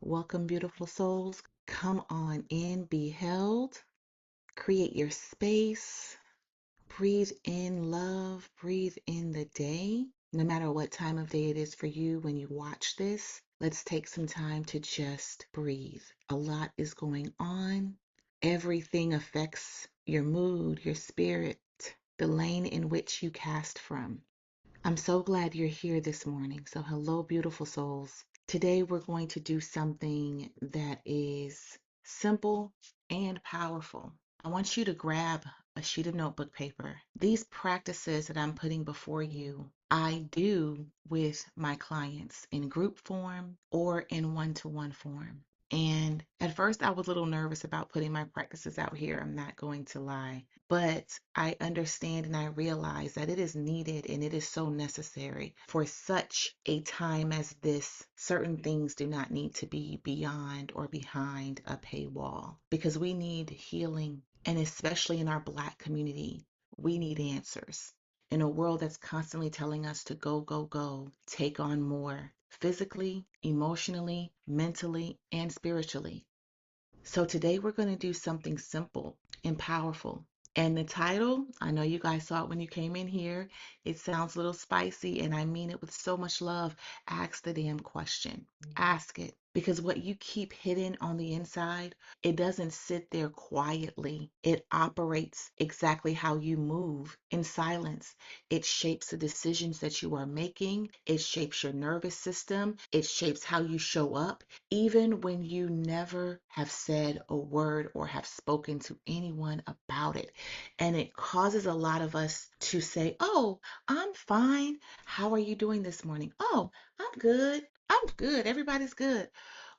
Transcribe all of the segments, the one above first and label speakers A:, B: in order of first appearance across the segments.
A: Welcome, beautiful souls. Come on in, be held. Create your space. Breathe in love. Breathe in the day. No matter what time of day it is for you when you watch this, let's take some time to just breathe. A lot is going on. Everything affects your mood, your spirit, the lane in which you cast from. I'm so glad you're here this morning. So, hello, beautiful souls. Today, we're going to do something that is simple and powerful. I want you to grab a sheet of notebook paper. These practices that I'm putting before you, I do with my clients in group form or in one-to-one form. And at first, I was a little nervous about putting my practices out here. I'm not going to lie. But I understand and I realize that it is needed and it is so necessary for such a time as this. Certain things do not need to be beyond or behind a paywall because we need healing. And especially in our Black community, we need answers. In a world that's constantly telling us to go, go, go, take on more physically, emotionally, mentally, and spiritually. So today we're going to do something simple and powerful. And the title, I know you guys saw it when you came in here. It sounds a little spicy, and I mean it with so much love. Ask the damn question. Ask it. Because what you keep hidden on the inside, it doesn't sit there quietly. It operates exactly how you move in silence. It shapes the decisions that you are making. It shapes your nervous system. It shapes how you show up even when you never have said a word or have spoken to anyone about it. And it causes a lot of us to say, "Oh, I'm fine. How are you doing this morning?" "Oh, I'm good. I'm good. Everybody's good."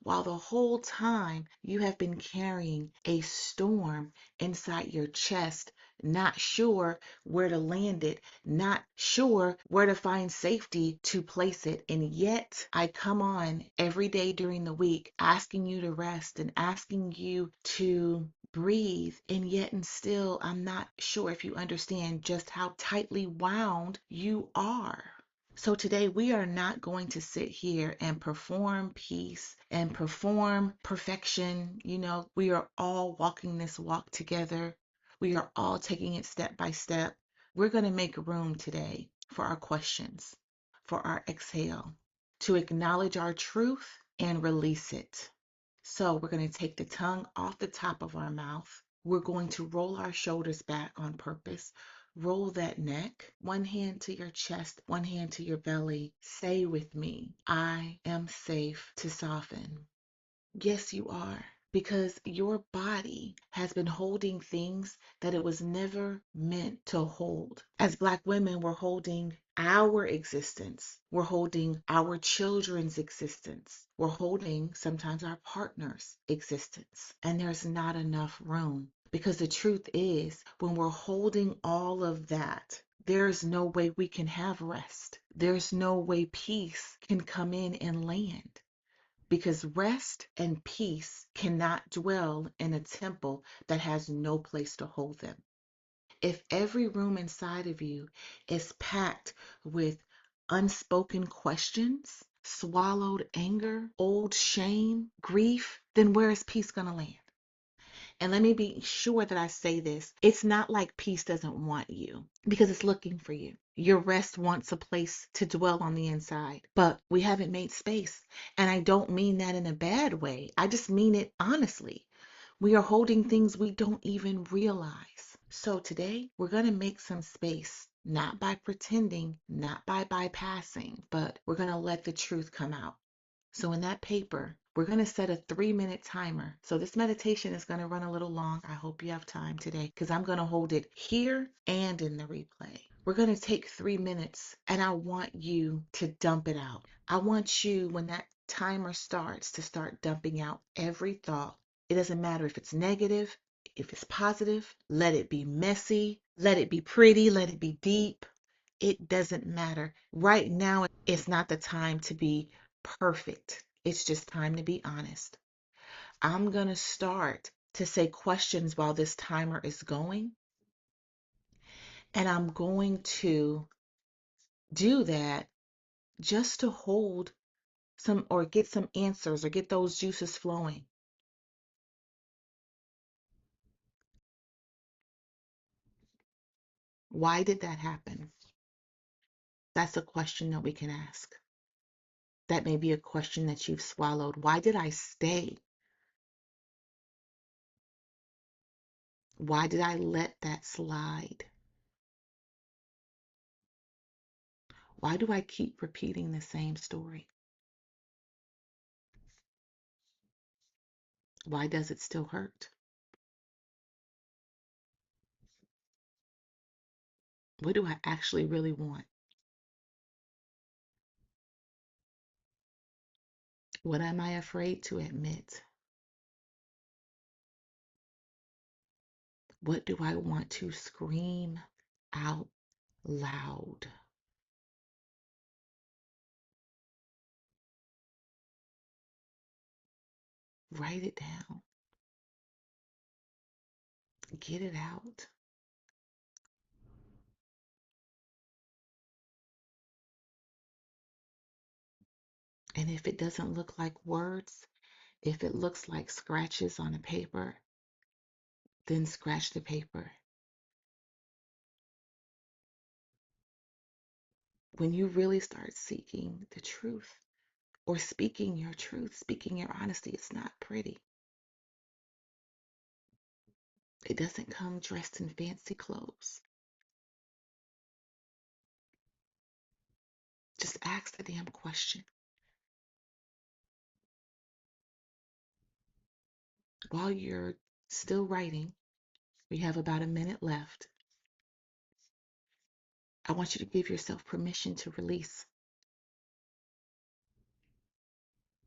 A: While the whole time you have been carrying a storm inside your chest, not sure where to land it, not sure where to find safety to place it. And yet I come on every day during the week asking you to rest and asking you to breathe. And yet and still, I'm not sure if you understand just how tightly wound you are. So today we are not going to sit here and perform peace and perform perfection. We are all walking this walk together. We are all taking it step by step. We're going to make room today for our questions, for our exhale, to acknowledge our truth and release it. So we're going to take the tongue off the top of our mouth. We're going to roll our shoulders back on purpose. Roll that neck, one hand to your chest, one hand to your belly. Say with me, I am safe to soften. Yes, you are. Because your body has been holding things that it was never meant to hold. As Black women, we're holding our existence. We're holding our children's existence. We're holding sometimes our partner's existence. And there's not enough room. Because the truth is, when we're holding all of that, there's no way we can have rest. There's no way peace can come in and land because rest and peace cannot dwell in a temple that has no place to hold them. If every room inside of you is packed with unspoken questions, swallowed anger, old shame, grief, then where is peace going to land? And let me be sure that I say this. It's not like peace doesn't want you because it's looking for you. Your rest wants a place to dwell on the inside, but we haven't made space. And I don't mean that in a bad way. I just mean it honestly. We are holding things we don't even realize. So today we're going to make some space, not by pretending, not by bypassing, but we're going to let the truth come out. So in that paper, we're going to set a 3-minute timer. So this meditation is going to run a little long. I hope you have time today because I'm going to hold it here and in the replay. We're going to take 3 minutes and I want you to dump it out. I want you, when that timer starts, to start dumping out every thought. It doesn't matter if it's negative, if it's positive, let it be messy, let it be pretty, let it be deep. It doesn't matter. Right now, it's not the time to be perfect. It's just time to be honest. I'm going to start to say questions while this timer is going, and I'm going to do that just to hold some or get some answers or get those juices flowing. Why did that happen? That's a question that we can ask. That may be a question that you've swallowed. Why did I stay? Why did I let that slide? Why do I keep repeating the same story? Why does it still hurt? What do I actually really want? What am I afraid to admit? What do I want to scream out loud? Write it down. Get it out. And if it doesn't look like words, if it looks like scratches on a paper, then scratch the paper. When you really start seeking the truth or speaking your truth, speaking your honesty, it's not pretty. It doesn't come dressed in fancy clothes. Just ask the damn question. While you're still writing, we have about a minute left. I want you to give yourself permission to release,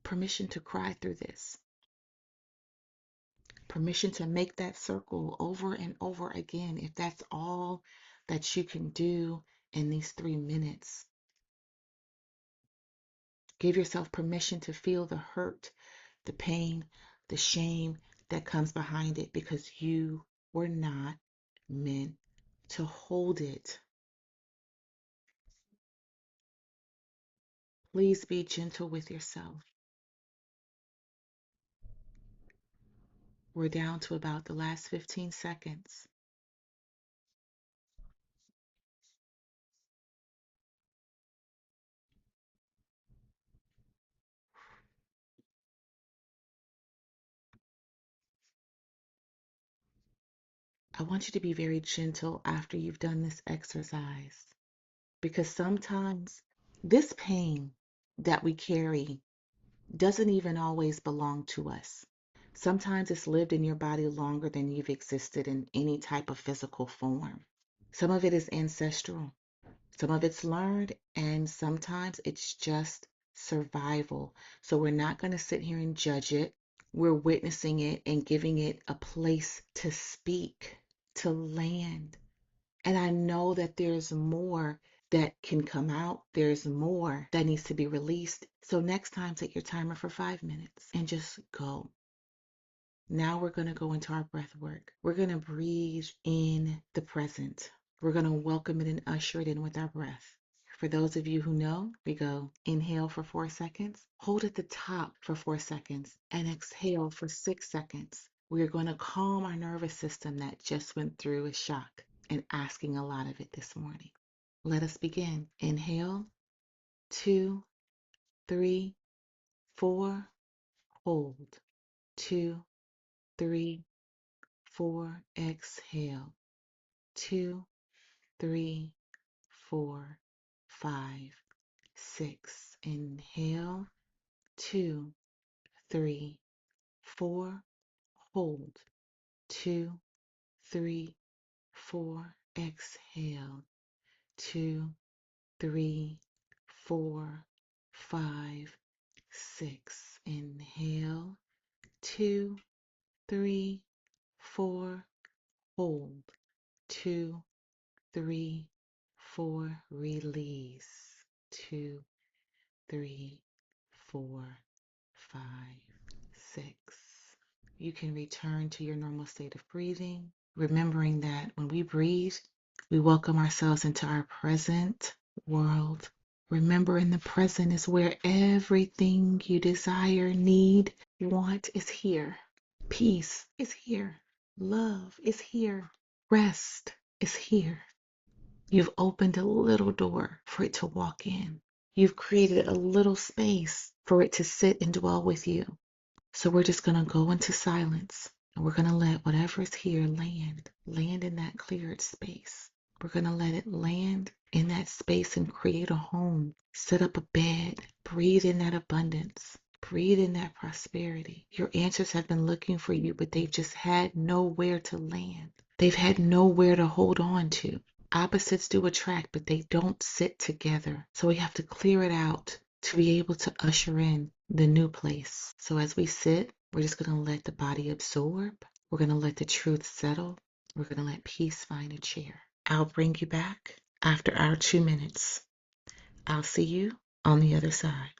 A: permission to cry through this, permission to make that circle over and over again if that's all that you can do in these 3 minutes. Give yourself permission to feel the hurt, the pain, the shame that comes behind it because you were not meant to hold it. Please be gentle with yourself. We're down to about the last 15 seconds. I want you to be very gentle after you've done this exercise because sometimes this pain that we carry doesn't even always belong to us. Sometimes it's lived in your body longer than you've existed in any type of physical form. Some of it is ancestral, some of it's learned, and sometimes it's just survival. So we're not going to sit here and judge it. We're witnessing it and giving it a place to speak, to land. And I know that there's more that can come out. There's more that needs to be released. So next time, set your timer for 5 minutes and just go. Now we're going to go into our breath work. We're going to breathe in the present. We're going to welcome it and usher it in with our breath. For those of you who know, we go inhale for 4 seconds, hold at the top for 4 seconds, and exhale for 6 seconds. We are going to calm our nervous system that just went through a shock and asking a lot of it this morning. Let us begin. Inhale, 2, 3, 4, hold, 2, 3, 4, exhale, 2, 3, 4, 5, 6. Inhale, 2, 3, 4, hold, 2, 3, 4, exhale, 2, 3, 4, 5, 6. Inhale, 2, 3, 4, hold, 2, 3, 4, release, 2, 3, 4, 5, 6. You can return to your normal state of breathing, remembering that when we breathe, we welcome ourselves into our present world Remember, in the present is where everything you desire, need, want is here. Peace is here. Love is here. Rest is here. You've opened a little door for it to walk in. You've created a little space for it to sit and dwell with you. So we're just going to go into silence and we're going to let whatever is here land in that cleared space. We're going to let it land in that space and create a home, set up a bed, breathe in that abundance, breathe in that prosperity. Your answers have been looking for you, but they've just had nowhere to land. They've had nowhere to hold on to. Opposites do attract, but they don't sit together. So we have to clear it out to be able to usher in the new place. So as we sit, we're just going to let the body absorb. We're going to let the truth settle. We're going to let peace find a chair. I'll bring you back after our 2 minutes. I'll see you on the other side.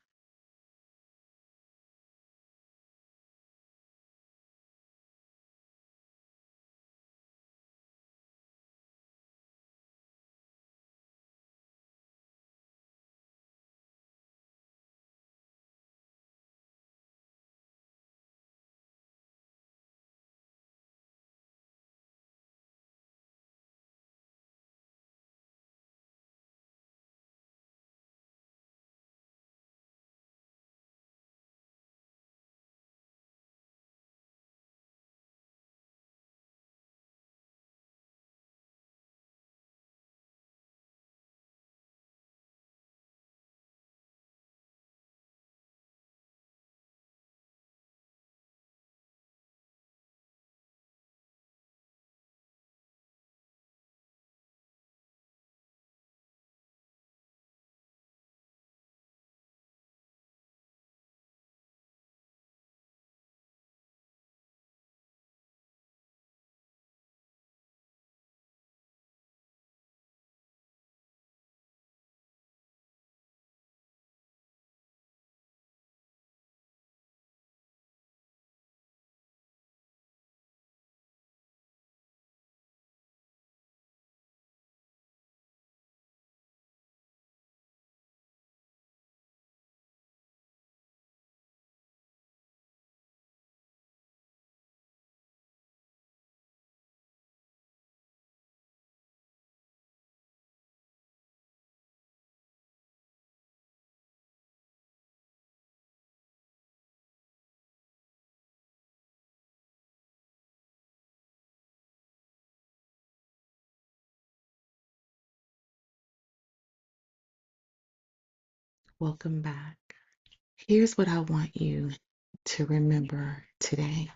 A: Welcome back. Here's what I want you to remember today.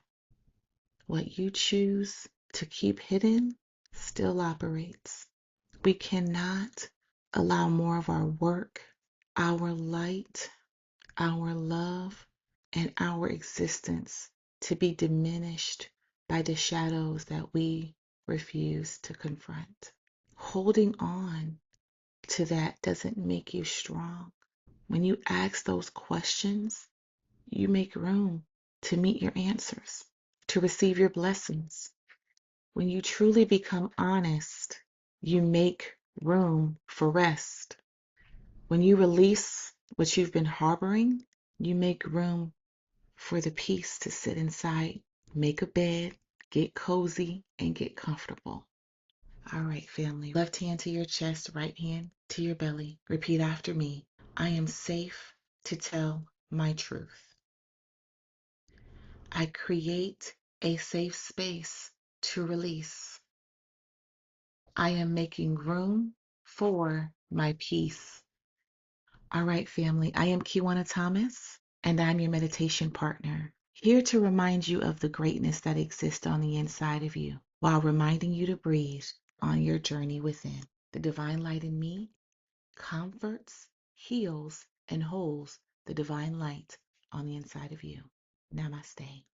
A: What you choose to keep hidden still operates. We cannot allow more of our work, our light, our love, and our existence to be diminished by the shadows that we refuse to confront. Holding on to that doesn't make you strong. When you ask those questions, you make room to meet your answers, to receive your blessings. When you truly become honest, you make room for rest. When you release what you've been harboring, you make room for the peace to sit inside. Make a bed, get cozy, and get comfortable. All right, family. Left hand to your chest, right hand to your belly. Repeat after me. I am safe to tell my truth. I create a safe space to release. I am making room for my peace. All right, family. I am Kiwana Thomas, and I'm your meditation partner, here to remind you of the greatness that exists on the inside of you, while reminding you to breathe on your journey within. The divine light in me comforts, heals, and holds the divine light on the inside of you. Namaste.